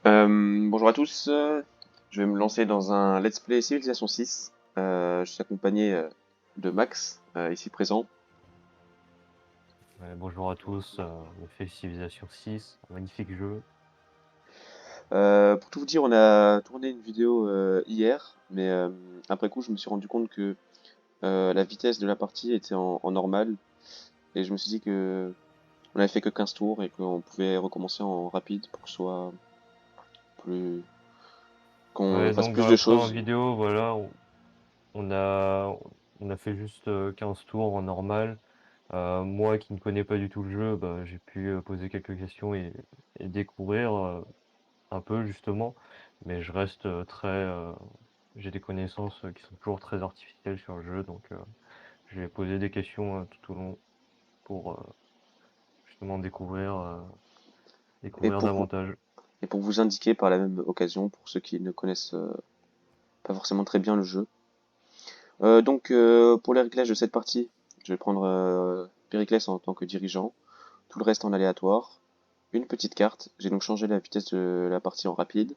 Bonjour à tous, je vais me lancer dans un Let's Play Civilization 6. Je suis accompagné de Max, ici présent. Bonjour à tous, on fait Civilization 6, un magnifique jeu. Pour tout vous dire, on a tourné une vidéo hier, mais après coup, je me suis rendu compte que la vitesse de la partie était en normal, et je me suis dit que on avait fait que 15 tours et qu'on pouvait recommencer en rapide pour que ce soit plus, qu'on Ouais, fasse donc plus dans de la première choses. vidéo, voilà, on a, on a fait juste 15 tours en normal. Moi qui ne connais pas du tout le jeu, bah, j'ai pu poser quelques questions et découvrir un peu justement, mais je reste j'ai des connaissances qui sont toujours très artificielles sur le jeu, donc je vais poser des questions tout au long pour justement Et découvrir pour vous, davantage. et pour vous indiquer par la même occasion, pour ceux qui ne connaissent pas forcément très bien le jeu. Pour les réglages de cette partie, je vais prendre Périclès en tant que dirigeant, tout le reste en aléatoire, une petite carte, j'ai donc changé la vitesse de la partie en rapide,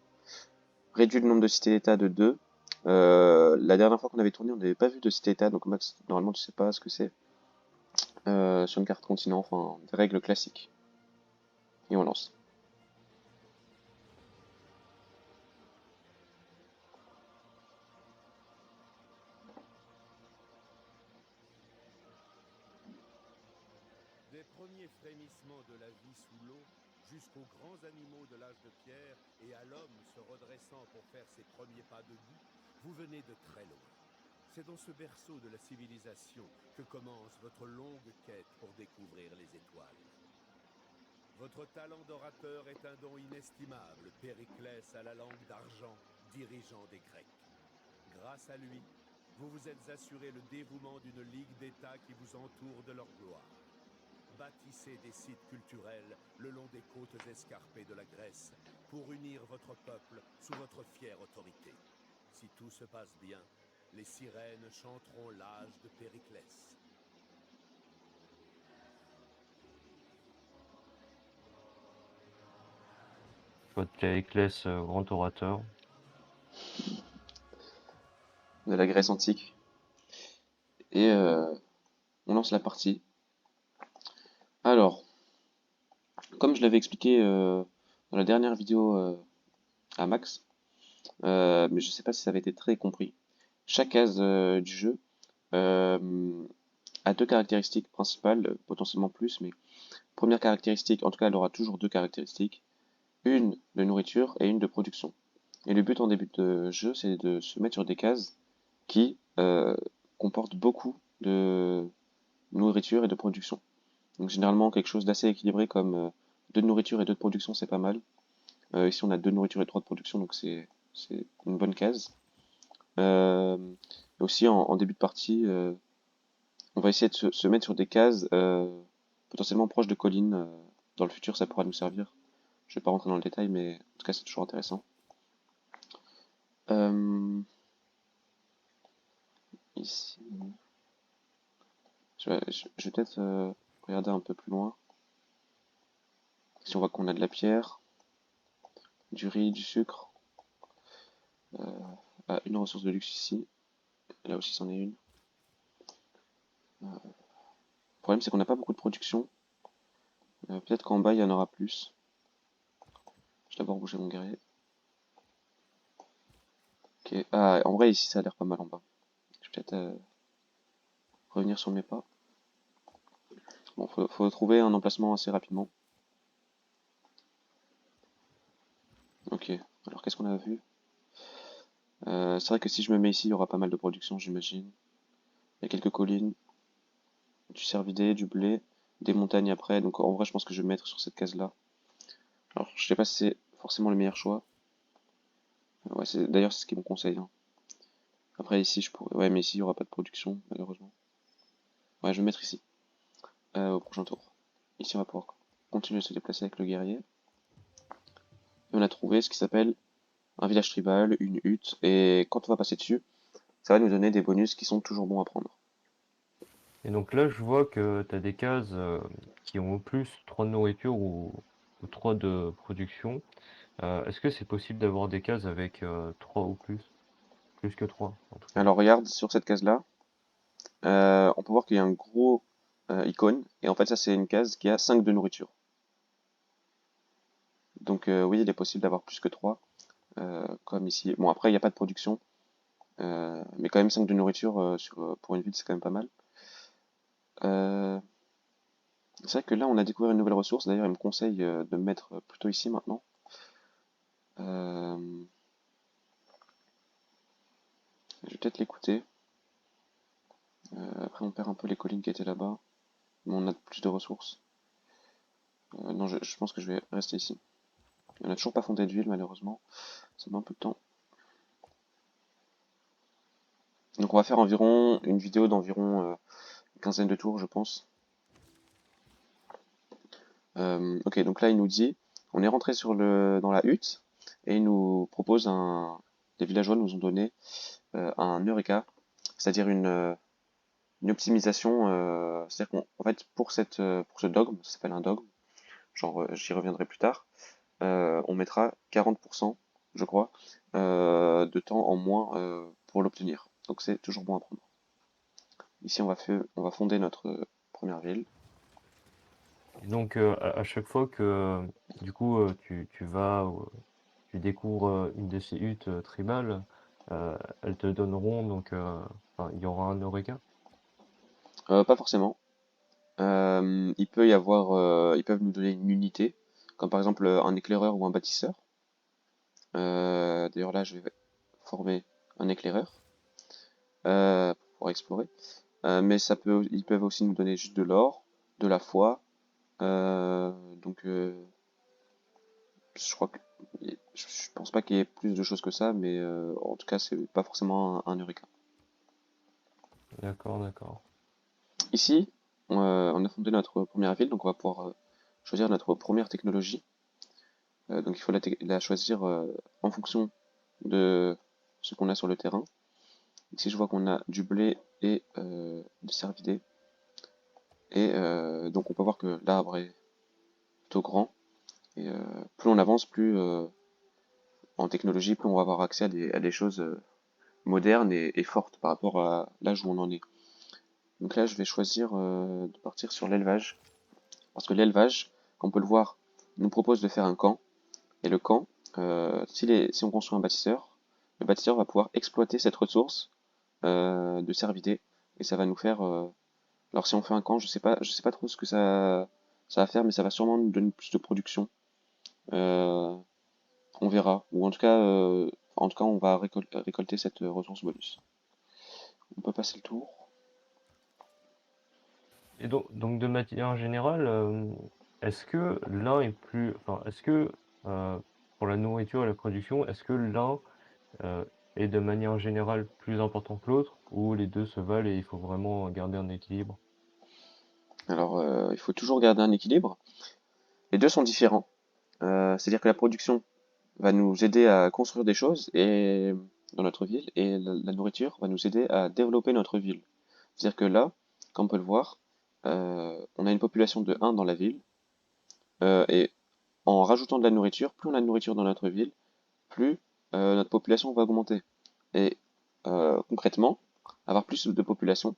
réduit le nombre de cités-états de 2. La dernière fois qu'on avait tourné, on n'avait pas vu de cité-état, donc Max, normalement tu sais pas ce que c'est sur une carte continent, enfin des règles classiques. Et on lance. Des premiers frémissements de la vie sous l'eau jusqu'aux grands animaux de l'âge de pierre et à l'homme se redressant pour faire ses premiers pas debout, vous venez de très loin. C'est dans ce berceau de la civilisation que commence votre longue quête pour découvrir les étoiles. Votre talent d'orateur est un don inestimable, Périclès à la langue d'argent, dirigeant des Grecs. Grâce à lui, vous vous êtes assuré le dévouement d'une ligue d'États qui vous entoure de leur gloire. Bâtissez des sites culturels le long des côtes escarpées de la Grèce pour unir votre peuple sous votre fière autorité. Si tout se passe bien, les sirènes chanteront l'âge de Périclès. Votre Périclès, grand orateur. De la Grèce antique. Et on lance la partie. Alors, comme je l'avais expliqué dans la dernière vidéo à Max, mais je sais pas si ça avait été très compris. Chaque case du jeu a deux caractéristiques principales, potentiellement plus, mais première caractéristique, en tout cas, elle aura toujours deux caractéristiques, une de nourriture et une de production. Et le but en début de jeu, c'est de se mettre sur des cases qui comportent beaucoup de nourriture et de production. Donc généralement, quelque chose d'assez équilibré comme deux de nourriture et deux de production, c'est pas mal. Ici, on a deux de nourriture et trois de production, donc c'est une bonne case. Euh, et aussi en début de partie, on va essayer de se mettre sur des cases potentiellement proches de collines. Dans le futur, ça pourra nous servir. Je vais pas rentrer dans le détail, mais en tout cas, c'est toujours intéressant. Euh, ici, je vais peut-être regarder un peu plus loin. Si on voit qu'on a de la pierre, du riz, du sucre, une ressource de luxe ici. Là aussi, c'en est une. Le problème, c'est qu'on n'a pas beaucoup de production. Peut-être qu'en bas, il y en aura plus. Je vais d'abord bouger mon guerrier. Ok. Ah, en vrai, ici, ça a l'air pas mal en bas. Je vais peut-être revenir sur mes pas. Bon, faut trouver un emplacement assez rapidement. Ok. Alors, qu'est-ce qu'on a vu? C'est vrai que si je me mets ici, il y aura pas mal de production, j'imagine. Il y a quelques collines, du cervidé, du blé, des montagnes après. Donc, en vrai, je pense que je vais me mettre sur cette case-là. Alors, je sais pas si c'est forcément le meilleur choix. Ouais, d'ailleurs, c'est ce qu'ils me conseillent, hein. Après, ici, je pourrais. Ouais, mais ici, il y aura pas de production, malheureusement. Ouais, je vais me mettre ici, au prochain tour. Ici, on va pouvoir continuer à se déplacer avec le guerrier. Et on a trouvé ce qui s'appelle un village tribal, une hutte, et quand on va passer dessus, ça va nous donner des bonus qui sont toujours bons à prendre. Et donc là, je vois que tu as des cases qui ont au plus 3 de nourriture ou 3 de production. Est-ce que c'est possible d'avoir des cases avec 3 ou plus? Plus que 3 en tout cas. Alors regarde sur cette case-là, on peut voir qu'il y a un gros icône, et en fait ça c'est une case qui a 5 de nourriture. Donc oui, il est possible d'avoir plus que 3, comme ici. Bon après il n'y a pas de production, mais quand même 5 de nourriture pour une ville c'est quand même pas mal. Euh, c'est vrai que là on a découvert une nouvelle ressource, d'ailleurs il me conseille de me mettre plutôt ici maintenant. Euh, je vais peut-être l'écouter. Après on perd un peu les collines qui étaient là-bas, mais on a plus de ressources. Non, je pense que je vais rester ici. On n'a toujours pas fondé de ville malheureusement, ça met un peu de temps. Donc on va faire environ une vidéo d'environ une quinzaine de tours je pense. Ok, donc là il nous dit, on est rentré dans la hutte et il nous propose les villageois nous ont donné un Eureka, c'est-à-dire une optimisation, c'est-à-dire qu'en fait pour ce dogme, ça s'appelle un dogme, genre j'y reviendrai plus tard, on mettra 40%, je crois, de temps en moins pour l'obtenir. Donc c'est toujours bon à prendre. Ici on va fonder notre première ville. Et donc à chaque fois que du coup tu vas tu découvres une de ces huttes tribales, elles te donneront donc enfin, il y aura un Eureka. Pas forcément. Il peut y avoir, ils peuvent nous donner une unité, comme par exemple un éclaireur ou un bâtisseur. D'ailleurs là, je vais former un éclaireur pour pouvoir explorer. Mais ils peuvent aussi nous donner juste de l'or, de la foi. Donc, je crois que, je pense pas qu'il y ait plus de choses que ça, mais en tout cas, c'est pas forcément un Eureka. D'accord, d'accord. Ici, on a fondé notre première ville, donc on va pouvoir choisir notre première technologie. Donc il faut la choisir en fonction de ce qu'on a sur le terrain. Ici je vois qu'on a du blé et du cervidé. Et donc on peut voir que l'arbre est plutôt grand. Et plus on avance, plus en technologie, plus on va avoir accès à des choses modernes et fortes par rapport à l'âge où on en est. Donc là je vais choisir de partir sur l'élevage. Parce que l'élevage, comme on peut le voir, nous propose de faire un camp. Et le camp, si on construit un bâtisseur, le bâtisseur va pouvoir exploiter cette ressource de cervidé et ça va nous faire. Alors si on fait un camp, je sais pas trop ce que ça va faire, mais ça va sûrement nous donner plus de production. Euh, on verra. Ou en tout cas, on va récolter cette ressource bonus. On peut passer le tour. Et donc de manière générale, est-ce que l'un est plus, enfin, est-ce que euh, pour la nourriture et la production, est-ce que l'un euh, est de manière générale plus important que l'autre, ou les deux se valent et il faut vraiment garder un équilibre? Alors, il faut toujours garder un équilibre. Les deux sont différents. C'est-à-dire que la production va nous aider à construire des choses dans notre ville, et la nourriture va nous aider à développer notre ville. C'est-à-dire que là, comme on peut le voir, on a une population de 1 dans la ville, et en rajoutant de la nourriture, plus on a de nourriture dans notre ville, plus notre population va augmenter. Et concrètement, avoir plus de population,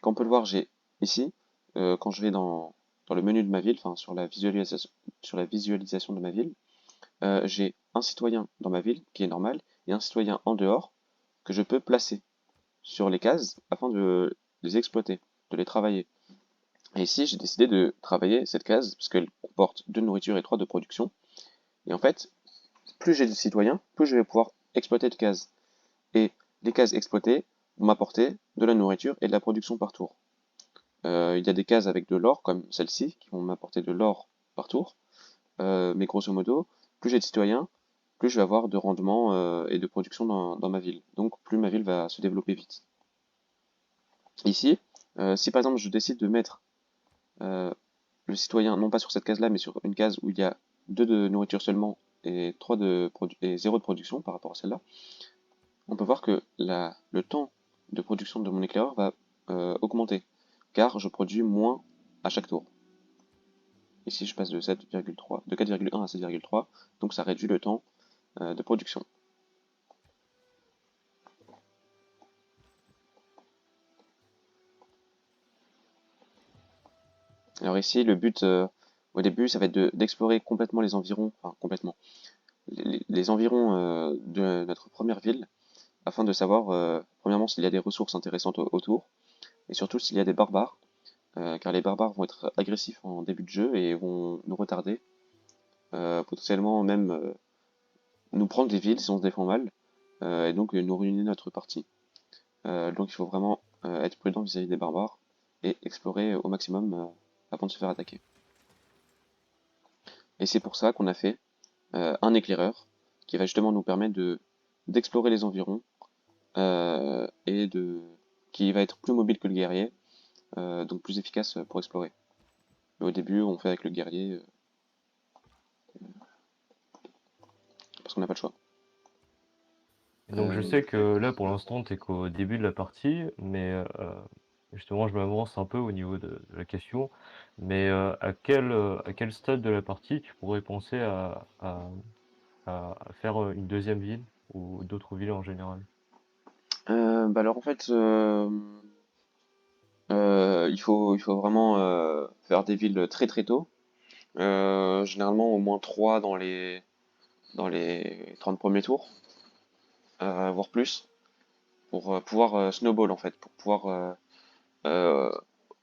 comme on peut le voir, j'ai ici, quand je vais dans le menu de ma ville, enfin sur la visualisation de ma ville, j'ai un citoyen dans ma ville qui est normal et un citoyen en dehors que je peux placer sur les cases afin de les exploiter, de les travailler. Et ici, j'ai décidé de travailler cette case parce qu'elle comporte 2 de nourriture et 3 de production. Et en fait, plus j'ai de citoyens, plus je vais pouvoir exploiter de cases. Et les cases exploitées vont m'apporter de la nourriture et de la production par tour. Il y a des cases avec de l'or, comme celle-ci, qui vont m'apporter de l'or par tour. Mais grosso modo, plus j'ai de citoyens, plus je vais avoir de rendement et de production dans ma ville. Donc plus ma ville va se développer vite. Ici, si par exemple je décide de mettre euh, le citoyen, non pas sur cette case-là, mais sur une case où il y a 2 de nourriture seulement et 0 de production par rapport à celle-là, on peut voir que le temps de production de mon éclaireur va augmenter, car je produis moins à chaque tour. Ici, je passe de 7,3, de 4,1 à 7,3, donc ça réduit le temps de production. Alors ici, le but au début, ça va être d'explorer complètement les environs, enfin complètement, les environs de notre première ville, afin de savoir, premièrement, s'il y a des ressources intéressantes autour, et surtout s'il y a des barbares, car les barbares vont être agressifs en début de jeu et vont nous retarder, potentiellement même nous prendre des villes si on se défend mal, et donc nous ruiner notre partie. Donc il faut vraiment être prudent vis-à-vis des barbares et explorer au maximum avant de se faire attaquer. Et c'est pour ça qu'on a fait un éclaireur qui va justement nous permettre d'explorer les environs et qui va être plus mobile que le guerrier, donc plus efficace pour explorer. Mais au début, on fait avec le guerrier parce qu'on n'a pas le choix. Et donc je sais que là pour l'instant t'es qu'au début de la partie, mais justement je m'avance un peu au niveau de la question, mais à quel stade de la partie tu pourrais penser à faire une deuxième ville ou d'autres villes en général? Bah alors en fait, il faut vraiment faire des villes très très tôt. Généralement au moins 3 dans les 30 premiers tours, voire plus, pour pouvoir snowball en fait, pour pouvoir euh,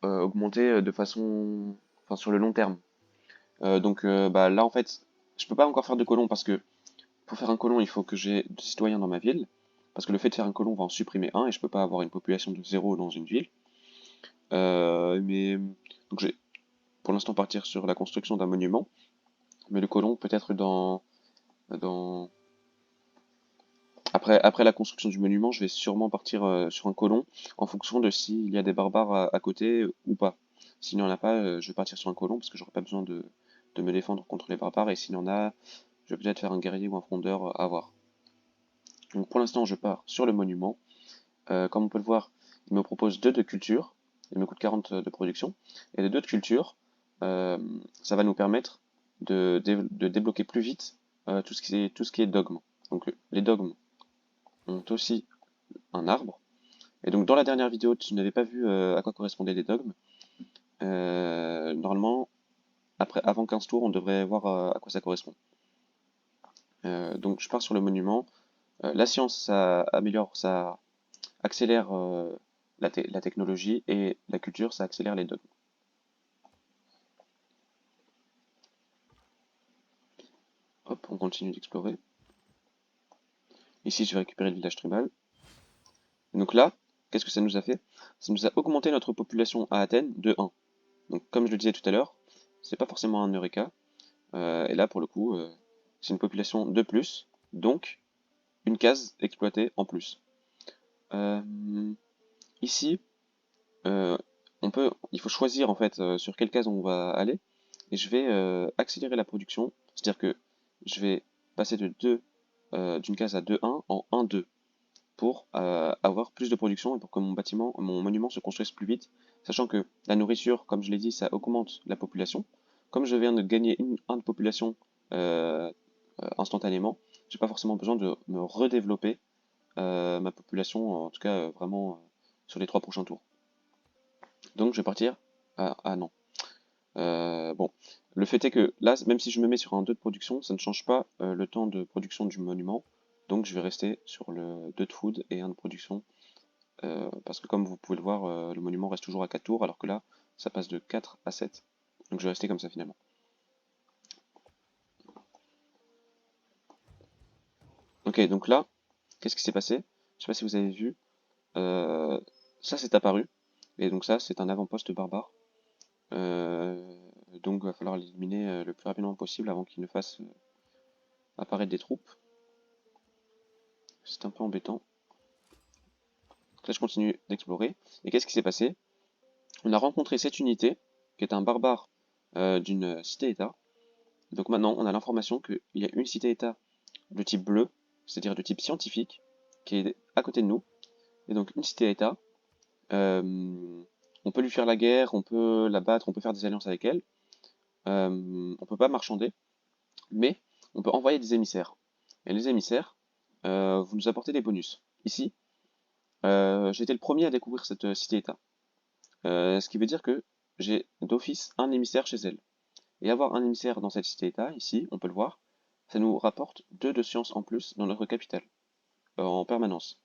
augmenter de façon, enfin sur le long terme. Donc bah là en fait, je peux pas encore faire de colon parce que pour faire un colon, il faut que j'ai de citoyens dans ma ville, parce que le fait de faire un colon va en supprimer un et je peux pas avoir une population de zéro dans une ville. Mais donc je vais pour l'instant partir sur la construction d'un monument, mais le colon peut-être dans après la construction du monument, je vais sûrement partir sur un colon en fonction de s'il y a des barbares à côté ou pas. S'il n'y en a pas, je vais partir sur un colon parce que j'aurai pas besoin de me défendre contre les barbares et s'il y en a, je vais peut-être faire un guerrier ou un frondeur à voir. Donc pour l'instant, je pars sur le monument. Comme on peut le voir, il me propose 2 de culture, il me coûte 40 de production, et les 2 de culture, euh, ça va nous permettre de débloquer plus vite tout ce qui est dogme. Donc les dogmes ont aussi un arbre, et donc dans la dernière vidéo, tu n'avais pas vu à quoi correspondaient les dogmes. Normalement, avant 15 tours, on devrait voir à quoi ça correspond. Donc je pars sur le monument. La science, ça améliore, ça accélère la technologie et la culture, ça accélère les dogmes. Hop, on continue d'explorer. Ici, je vais récupérer le village tribal. Et donc là, qu'est-ce que ça nous a fait? Ça nous a augmenté notre population à Athènes de 1. Donc comme je le disais tout à l'heure, c'est pas forcément un Eureka. Et là, pour le coup, c'est une population de plus, donc une case exploitée en plus. Euh, Ici, euh, il faut choisir en fait sur quelle case on va aller. Et je vais accélérer la production, c'est-à-dire que je vais passer d'une case à 2-1 en 1-2 pour avoir plus de production et pour que mon monument se construise plus vite, sachant que la nourriture, comme je l'ai dit, ça augmente la population. Comme je viens de gagner 1 de population instantanément, j'ai pas forcément besoin de me redévelopper ma population, en tout cas vraiment sur les 3 prochains tours. Donc je vais partir. Ah non. Bon, le fait est que là, même si je me mets sur un 2 de production, ça ne change pas le temps de production du monument. Donc je vais rester sur le 2 de food et 1 de production. Parce que comme vous pouvez le voir, le monument reste toujours à 4 tours, alors que là, ça passe de 4 à 7. Donc je vais rester comme ça finalement. Ok, donc là, qu'est-ce qui s'est passé? Je sais pas si vous avez vu. Euh, Ça c'est apparu. Et donc ça, c'est un avant-poste barbare. Euh, donc il va falloir l'éliminer le plus rapidement possible avant qu'il ne fasse apparaître des troupes. C'est un peu embêtant. Donc là, je continue d'explorer. Et qu'est-ce qui s'est passé? On a rencontré cette unité, qui est un barbare d'une cité-État. Donc maintenant, on a l'information qu'il y a une cité-État de type bleu, c'est-à-dire de type scientifique, qui est à côté de nous. Et donc une cité-État, on peut lui faire la guerre, on peut la battre, on peut faire des alliances avec elle. on peut pas marchander, mais on peut envoyer des émissaires. Et les émissaires, vous nous apportez des bonus. Ici, j'ai été le premier à découvrir cette cité-État. Ce qui veut dire que j'ai d'office un émissaire chez elle. Et avoir un émissaire dans cette cité-État, ici, on peut le voir, ça nous rapporte 2 de science en plus dans notre capitale, en permanence.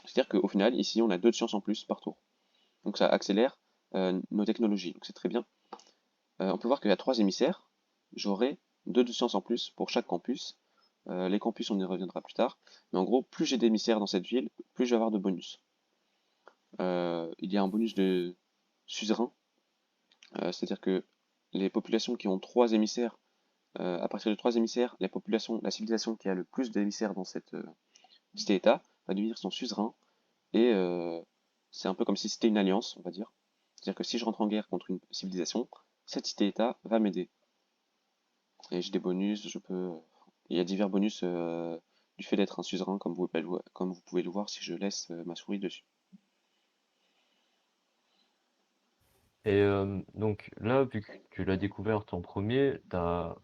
C'est-à-dire qu'au final, ici, on a 2 de science en plus par tour. Donc ça accélère nos technologies, donc c'est très bien. On peut voir qu'il y a 3 émissaires, j'aurai 2 de science en plus pour chaque campus. Les campus, on y reviendra plus tard. Mais en gros, plus j'ai d'émissaires dans cette ville, plus je vais avoir de bonus. Il y a un bonus de suzerain, c'est-à-dire que les populations qui ont 3 émissaires, à partir de 3 émissaires, la civilisation qui a le plus d'émissaires dans cette cité-État va devenir son suzerain, et c'est un peu comme si c'était une alliance, on va dire. C'est-à-dire que si je rentre en guerre contre une civilisation, cette cité-État va m'aider. Et j'ai des bonus, il y a divers bonus du fait d'être un suzerain, comme vous pouvez le voir si je laisse ma souris dessus. Et donc là, vu que tu l'as découverte en premier, t'as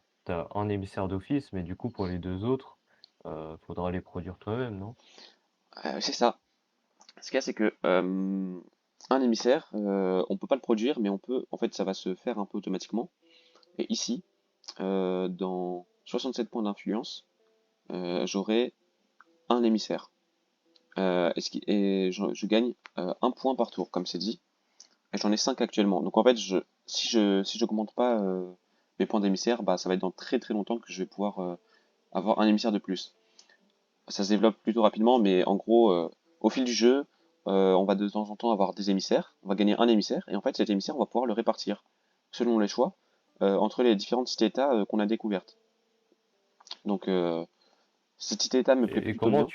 un émissaire d'office, mais du coup pour les deux autres, faudra les produire toi-même, non? C'est ça. Ce qu'il y a, c'est que un émissaire, on peut pas le produire, mais en fait, ça va se faire un peu automatiquement. Et ici, dans 67 points d'influence, j'aurai un émissaire. Je gagne un point par tour, comme c'est dit. Et j'en ai 5 actuellement. Donc en fait, si j'augmente pas mes points d'émissaire, bah, ça va être dans très très longtemps que je vais pouvoir avoir un émissaire de plus. Ça se développe plutôt rapidement, mais en gros, au fil du jeu, on va de temps en temps avoir des émissaires. On va gagner un émissaire, et en fait, cet émissaire, on va pouvoir le répartir selon les choix entre les différentes cités-États qu'on a découvertes. Donc, cette cité-État me plaît Et plutôt bien.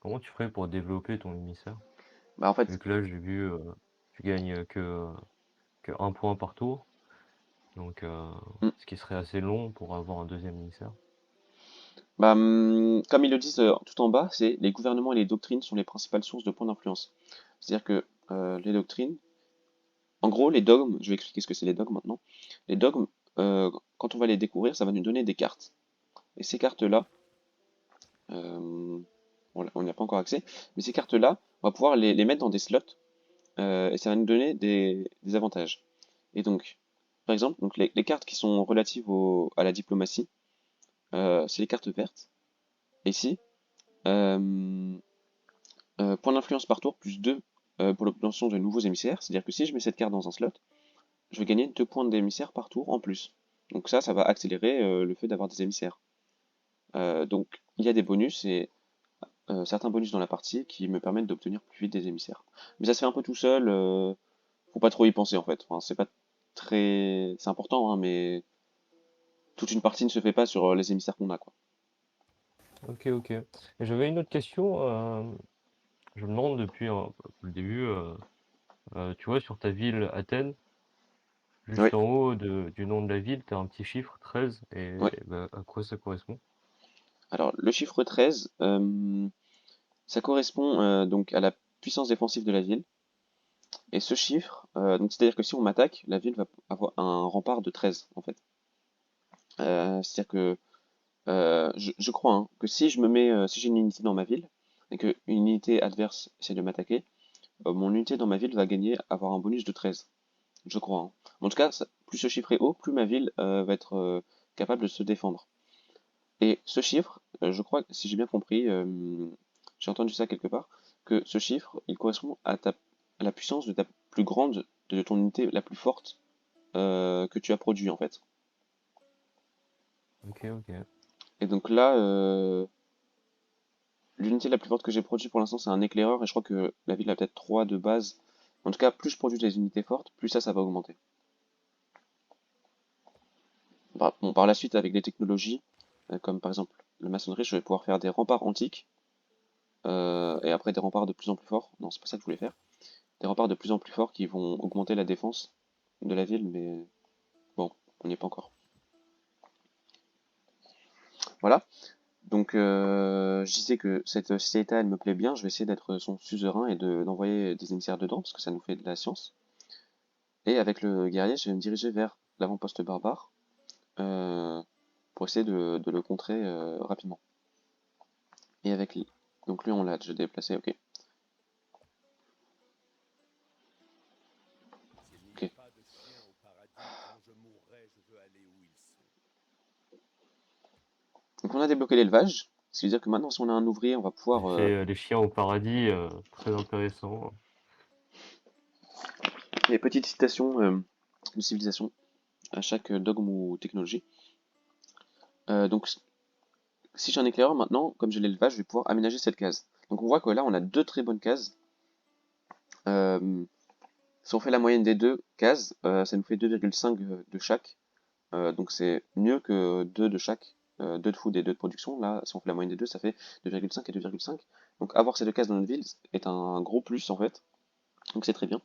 comment tu ferais pour développer ton émissaire? Bah, en Vu fait, que là, j'ai vu, tu gagnes que un point par tour, donc hmm, ce qui serait assez long pour avoir un deuxième émissaire. bah, comme ils le disent tout en bas, c'est les gouvernements et les doctrines sont les principales sources de points d'influence. C'est-à-dire que les doctrines, en gros, les dogmes, je vais expliquer ce que c'est les dogmes maintenant. Les dogmes, quand on va les découvrir, ça va nous donner des cartes. Et ces cartes-là, euh, on n'y a pas encore accès, mais ces cartes-là, on va pouvoir les mettre dans des slots et ça va nous donner des avantages. Et donc, par exemple, donc les cartes qui sont relatives à la diplomatie, c'est les cartes vertes. Et ici, euh, point d'influence par tour plus 2 pour l'obtention de nouveaux émissaires. C'est-à-dire que si je mets cette carte dans un slot, je vais gagner 2 points d'émissaire par tour en plus. Donc ça va accélérer le fait d'avoir des émissaires. Donc il y a des bonus et certains bonus dans la partie qui me permettent d'obtenir plus vite des émissaires. Mais ça se fait un peu tout seul, faut pas trop y penser en fait. Enfin, c'est pas très, c'est important, hein, mais toute une partie ne se fait pas sur les émissaires qu'on a, quoi. Ok, ok. Et j'avais une autre question. Je me demande depuis le début, tu vois, sur ta ville Athènes, Oui, juste en haut du nom de la ville, tu as un petit chiffre 13, et ouais. bah, à quoi ça correspond? Alors le chiffre 13, ça correspond donc à la puissance défensive de la ville. Et ce chiffre, donc c'est-à-dire que si on m'attaque, la ville va avoir un rempart de 13 en fait. C'est-à-dire que je crois hein, que si j'ai une unité dans ma ville et que une unité adverse essaie de m'attaquer, mon unité dans ma ville va avoir un bonus de 13. Je crois, hein. En tout cas, plus ce chiffre est haut, plus ma ville va être capable de se défendre. Et ce chiffre, je crois, que si j'ai bien compris, j'ai entendu ça quelque part, que ce chiffre, il correspond à la puissance de ta plus grande, de ton unité la plus forte que tu as produit en fait. Ok, ok. Et donc là, l'unité la plus forte que j'ai produite pour l'instant, c'est un éclaireur, et je crois que la ville a peut-être 3 de base. En tout cas, plus je produis des unités fortes, plus ça va augmenter. Bon, par la suite, avec des technologies, comme par exemple la maçonnerie, je vais pouvoir faire des remparts antiques, et après des remparts de plus en plus forts. Non, c'est pas ça que je voulais faire. Des remparts de plus en plus forts qui vont augmenter la défense de la ville, mais bon, on n'y est pas encore. Voilà. Donc, je disais que cette cité-État, elle me plaît bien. Je vais essayer d'être son suzerain et d'envoyer des émissaires dedans, parce que ça nous fait de la science. Et avec le guerrier, je vais me diriger vers l'avant-poste barbare pour essayer de le contrer rapidement. Et donc lui on l'a déjà déplacé, ok. S'il n'y a Ok. pas de chiens au paradis, quand je mourrai, je veux aller où ils sont. Donc on a débloqué l'élevage, ce qui veut dire que maintenant si on a un ouvrier, on va pouvoir... Les chiens au paradis, très intéressant. les petites citations de civilisation à chaque dogme ou technologie. Donc si j'ai un éclaireur maintenant, comme j'ai l'élevage, je vais pouvoir aménager cette case. Donc on voit que là on a deux très bonnes cases. Si on fait la moyenne des deux cases, ça nous fait 2,5 de chaque. Donc c'est mieux que 2 de chaque, 2 de food et 2 de production. Là, si on fait la moyenne des deux, ça fait 2,5 et 2,5. Donc avoir ces deux cases dans notre ville est un gros plus en fait. Donc c'est très bien.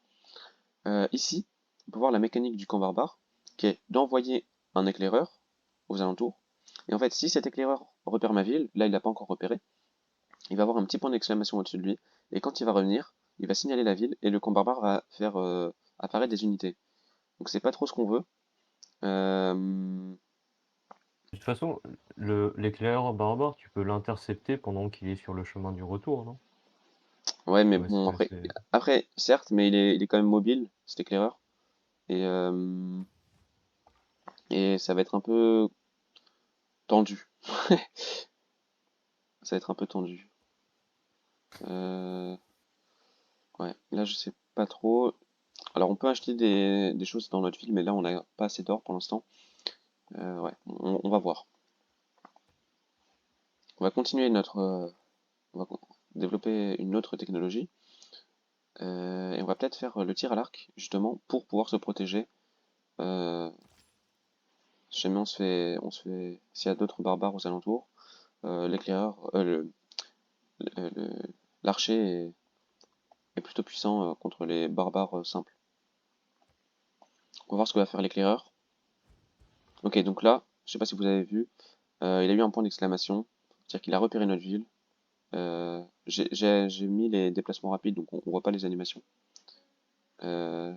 Ici, on peut voir la mécanique du camp barbare, qui est d'envoyer un éclaireur aux alentours. Et en fait, si cet éclaireur repère ma ville, là il l'a pas encore repéré, il va avoir un petit point d'exclamation au-dessus de lui. Et quand il va revenir, il va signaler la ville et le camp barbare va faire apparaître des unités. Donc c'est pas trop ce qu'on veut. Euh, De toute façon, l'éclaireur barbare, tu peux l'intercepter pendant qu'il est sur le chemin du retour, non? Ouais, mais Ouais, bon, après, certes, mais il est quand même mobile, cet éclaireur. Et ça va être un peu tendu. Ça va être un peu tendu. Euh, ouais, là, je sais pas trop. Alors, on peut acheter des choses dans notre ville, mais là, on n'a pas assez d'or pour l'instant. Ouais, on va voir. On va continuer on va développer une autre technologie. Et on va peut-être faire le tir à l'arc, justement, pour pouvoir se protéger. Si jamais s'il y a d'autres barbares aux alentours, l'éclaireur, l'archer est plutôt puissant contre les barbares simples. On va voir ce que va faire l'éclaireur. Ok, donc là, je sais pas si vous avez vu, il a eu un point d'exclamation, c'est-à-dire qu'il a repéré notre ville. J'ai mis les déplacements rapides, donc on voit pas les animations. Euh,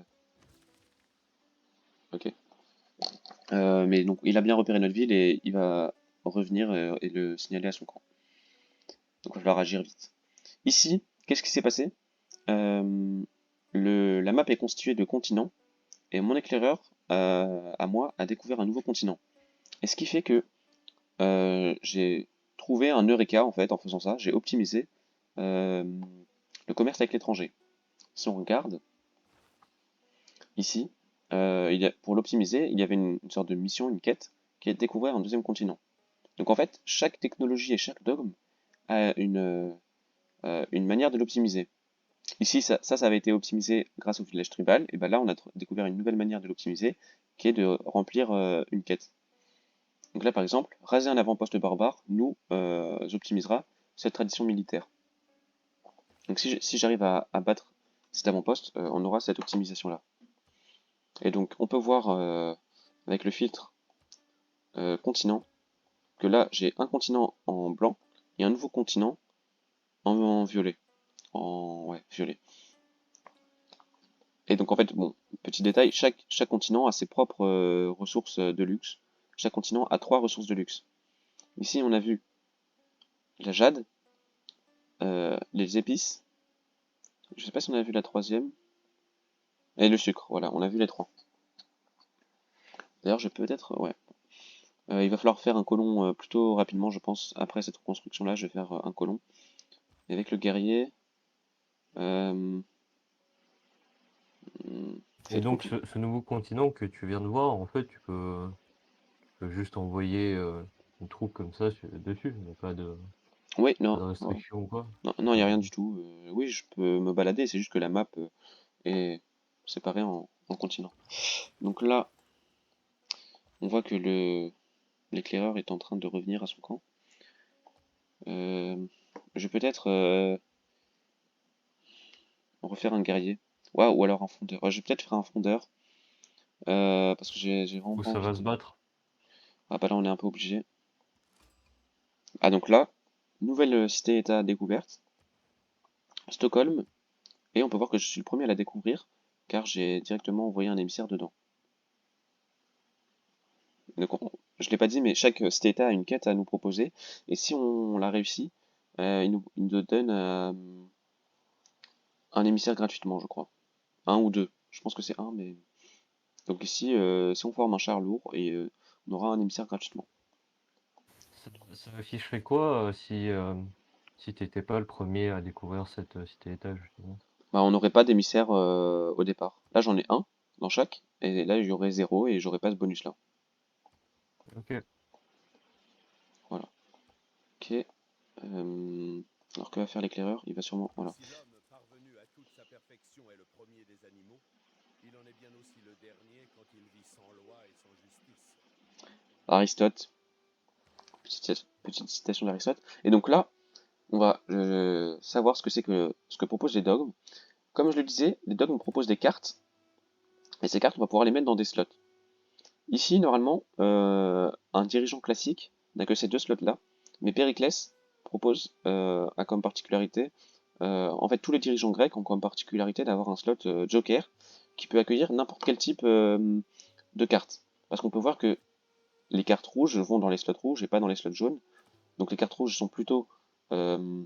ok. Mais donc il a bien repéré notre ville et il va revenir et le signaler à son camp. Donc il va falloir agir vite. Ici, qu'est-ce qui s'est passé? La map est constituée de continents et mon éclaireur, à moi, a découvert un nouveau continent. Et ce qui fait que j'ai trouvé un eureka en fait en faisant ça. J'ai optimisé euh, le commerce avec l'étranger. Si on regarde ici, pour l'optimiser, il y avait une sorte de mission, une quête, qui est de découvrir un deuxième continent. Donc en fait, chaque technologie et chaque dogme a une manière de l'optimiser. Ici, ça avait été optimisé grâce au village tribal, et ben là, on a découvert une nouvelle manière de l'optimiser, qui est de remplir une quête. Donc là, par exemple, raser un avant-poste barbare nous optimisera cette tradition militaire. Donc si j'arrive à battre cet avant-poste, on aura cette optimisation-là. Et donc, on peut voir avec le filtre continent que là, j'ai un continent en blanc et un nouveau continent en violet. Ouais, violet. Et donc en fait, bon, petit détail, chaque continent a ses propres ressources de luxe. Chaque continent a 3 ressources de luxe. Ici, on a vu la jade, les épices, je sais pas si on a vu la troisième, et le sucre, voilà, on a vu les 3. D'ailleurs, je peux peut-être, ouais. Il va falloir faire un colon plutôt rapidement, je pense. Après cette construction-là, je vais faire un colon. Et avec le guerrier, euh, ça va Et être donc, compliqué. ce nouveau continent que tu viens de voir, en fait, tu peux juste envoyer une troupe comme ça dessus. Il n'y a Oui, pas non, de restriction ou quoi. non, C'est non, il n'y a pas... rien du tout. Oui, je peux me balader, c'est juste que la map est séparée en continents. Donc là, on voit que l'éclaireur est en train de revenir à son camp. Je vais peut-être refaire un guerrier. Ouais, ou alors un frondeur. Ouais, je vais peut-être faire un frondeur. Parce que j'ai vraiment Où pas ça envie va se de... battre. Ah bah là, on est un peu obligé. Ah donc là, nouvelle cité-état découverte. Stockholm. Et on peut voir que je suis le premier à la découvrir, car j'ai directement envoyé un émissaire dedans. Donc, je l'ai pas dit, mais chaque cité-état a une quête à nous proposer. Et si on la réussit, il nous donne un émissaire gratuitement, je crois. Un ou deux. Je pense que c'est un, mais... Donc ici, si on forme un char lourd, on aura un émissaire gratuitement. Ça afficherait quoi si t'étais pas le premier à découvrir cette cité-état, justement? Bah, on n'aurait pas d'émissaire au départ. Là, j'en ai un dans chaque, et là, il y aurait zéro, et j'aurais pas ce bonus-là. Ok. Voilà. Ok. Alors que va faire l'éclaireur? Il va sûrement... Voilà. Si l'homme parvenu à toute sa perfection est le premier des animaux, il en est bien aussi le dernier quand il vit sans loi et sans justice. Aristote. Petite citation d'Aristote. Et donc là, on va savoir ce que proposent les dogmes. Comme je le disais, les dogmes proposent des cartes, et ces cartes, on va pouvoir les mettre dans des slots. Ici, normalement, un dirigeant classique n'a que ces deux slots-là, mais Périclès propose, a comme particularité, en fait, tous les dirigeants grecs ont comme particularité d'avoir un slot joker qui peut accueillir n'importe quel type de cartes. Parce qu'on peut voir que les cartes rouges vont dans les slots rouges et pas dans les slots jaunes. Donc les cartes rouges sont plutôt euh,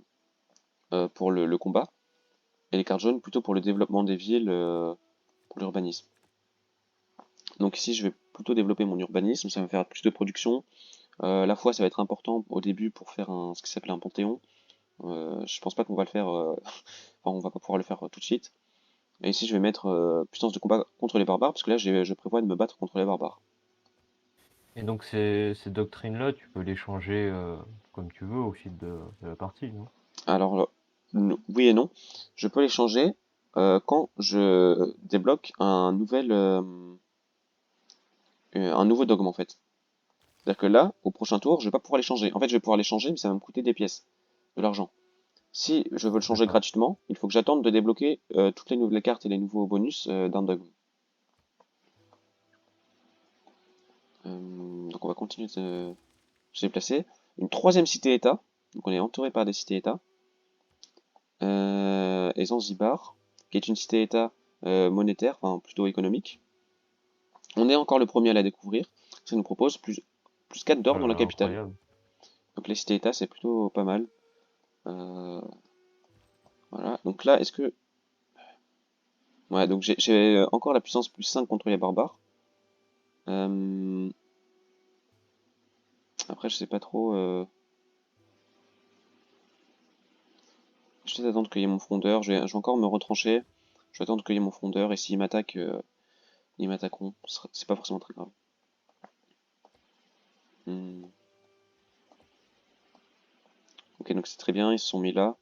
pour le combat, et les cartes jaunes plutôt pour le développement des villes, pour l'urbanisme. Donc ici, je vais plutôt développer mon urbanisme, ça va me faire plus de production. La foi, ça va être important au début pour faire ce qui s'appelle un panthéon. Je pense pas qu'on va le faire, enfin, on va pas pouvoir le faire tout de suite. Et ici, je vais mettre puissance de combat contre les barbares, parce que là, je prévois de me battre contre les barbares. Et donc ces doctrines-là, tu peux les changer comme tu veux au fil de la partie, non? Alors, oui et non. Je peux les changer quand je débloque un nouveau dogme, en fait. C'est-à-dire que là, au prochain tour, je vais pas pouvoir les changer. En fait, je vais pouvoir les changer, mais ça va me coûter des pièces, de l'argent. Si je veux le changer D'accord. gratuitement, il faut que j'attende de débloquer toutes les nouvelles cartes et les nouveaux bonus d'un dogme. Donc on va continuer de se déplacer. Une troisième cité-État. Donc on est entouré par des cités-États. Et Zanzibar, qui est une cité-État monétaire, enfin plutôt économique. On est encore le premier à la découvrir. Ça nous propose plus 4 Oh d'or dans là la là, capitale. incroyable. Donc les cités-États, c'est plutôt pas mal. Euh, voilà. Donc là, est-ce que... Ouais, donc j'ai encore la puissance plus 5 contre les barbares. Euh, Après, je sais pas trop... Je vais peut-être attendre qu'il y ait mon frondeur. Je vais encore me retrancher. Je vais attendre qu'il y ait mon frondeur. Et s'ils m'attaquent, ils m'attaqueront. C'est pas forcément très grave. Hmm. Ok, donc c'est très bien. Ils se sont mis là.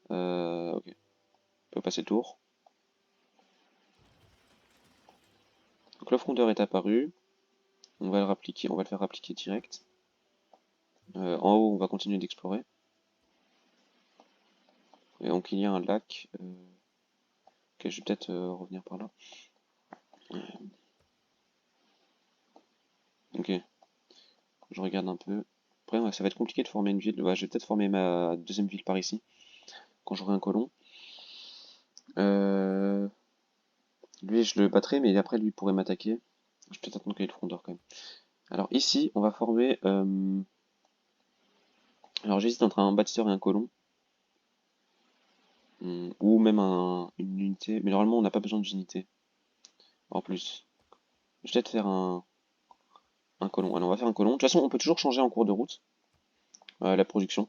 Ok. On peut passer le tour. Donc le frondeur est apparu. On va le rappliquer. On va le faire appliquer direct. En haut, on va continuer d'explorer. Et donc il y a un lac. Ok, je vais peut-être revenir par là. Ok, je regarde un peu. Après, ouais, ça va être compliqué de former une ville. Ouais, je vais peut-être former ma deuxième ville par ici, quand j'aurai un colon. Euh, Lui, je le battrai, mais après, lui il pourrait m'attaquer. Je vais peut-être attendre qu'il y ait le frondeur quand même. Alors ici, on va former... Alors j'hésite entre un bâtisseur et un colon. Ou même une unité. Mais normalement, on n'a pas besoin d'unité. En plus. Je vais peut-être faire un colon. Alors on va faire un colon. De toute façon, on peut toujours changer en cours de route la production.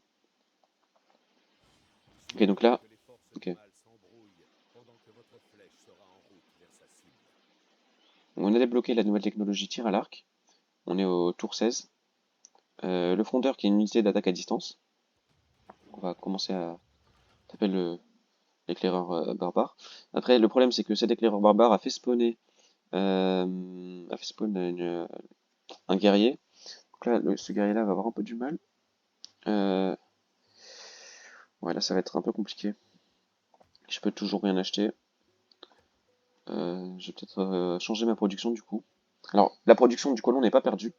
Ok, donc Souhaitez là... que les forces Ok. du mal s'embrouillent pendant que votre flèche sera en route vers sa cible. On a débloqué la nouvelle technologie tir à l'arc. On est au tour 16. Le frondeur qui est une unité d'attaque à distance. On va commencer à taper l'éclaireur barbare. Après, le problème c'est que cet éclaireur barbare a fait spawn un guerrier. Donc là, ce guerrier-là va avoir un peu du mal. Euh, ouais, là ça va être un peu compliqué. Je peux toujours rien acheter. Je vais peut-être changer ma production du coup. Alors, la production du colon n'est pas perdue.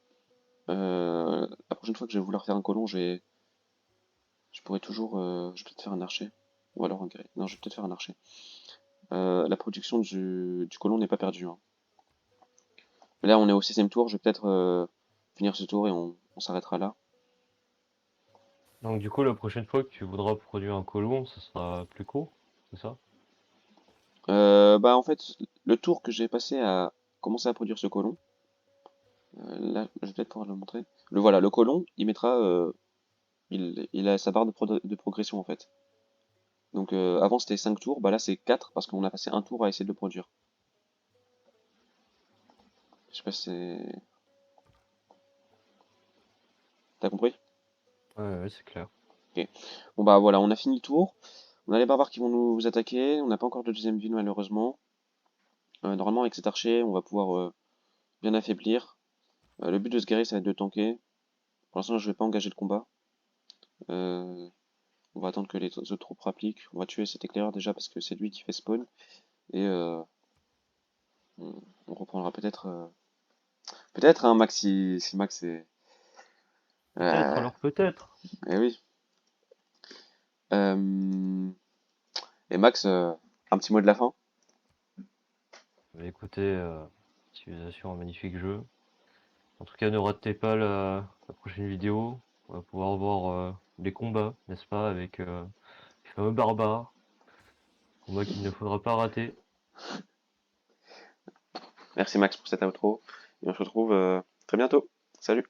La prochaine fois que je vais vouloir faire un colon, je pourrais toujours... je vais peut-être faire un archer. Ou alors un guerrier. Non, je vais peut-être faire un archer. La production du colon n'est pas perdue, hein. Là, on est au 16e tour. Je vais peut-être finir ce tour et on s'arrêtera là. Donc du coup, la prochaine fois que tu voudras produire un colon, ça sera plus court, c'est ça? Bah en fait, le tour que j'ai passé à commencer à produire ce colon, là, je vais peut-être pouvoir le montrer. Voilà, le colon, il mettra, il a sa barre de progression en fait. Donc avant c'était 5 tours, bah là c'est 4 parce qu'on a passé un tour à essayer de le produire. Je sais pas si c'est... T'as compris? Ouais, c'est clair. Ok. Bon bah voilà, on a fini le tour. On a les barbares qui vont nous attaquer. On n'a pas encore de deuxième ville malheureusement. Normalement avec cet archer, on va pouvoir bien affaiblir. Le but de ce guerrier, ça va être de tanker. Pour l'instant, je vais pas engager le combat. Euh, on va attendre que les autres troupes rappliquent. On va tuer cet éclaireur déjà parce que c'est lui qui fait spawn. Et on reprendra peut-être... peut-être, hein, Max, si Max est... Peut-être, alors peut-être. Eh oui. Euh, et Max, un petit mot de la fin? Mais écoutez, civilisation, un magnifique jeu. En tout cas, ne ratez pas la prochaine vidéo. On va pouvoir voir les combats, n'est-ce pas, avec les fameux barbares. Combat qu'il ne faudra pas rater. Merci Max pour cette outro. Et on se retrouve très bientôt. Salut!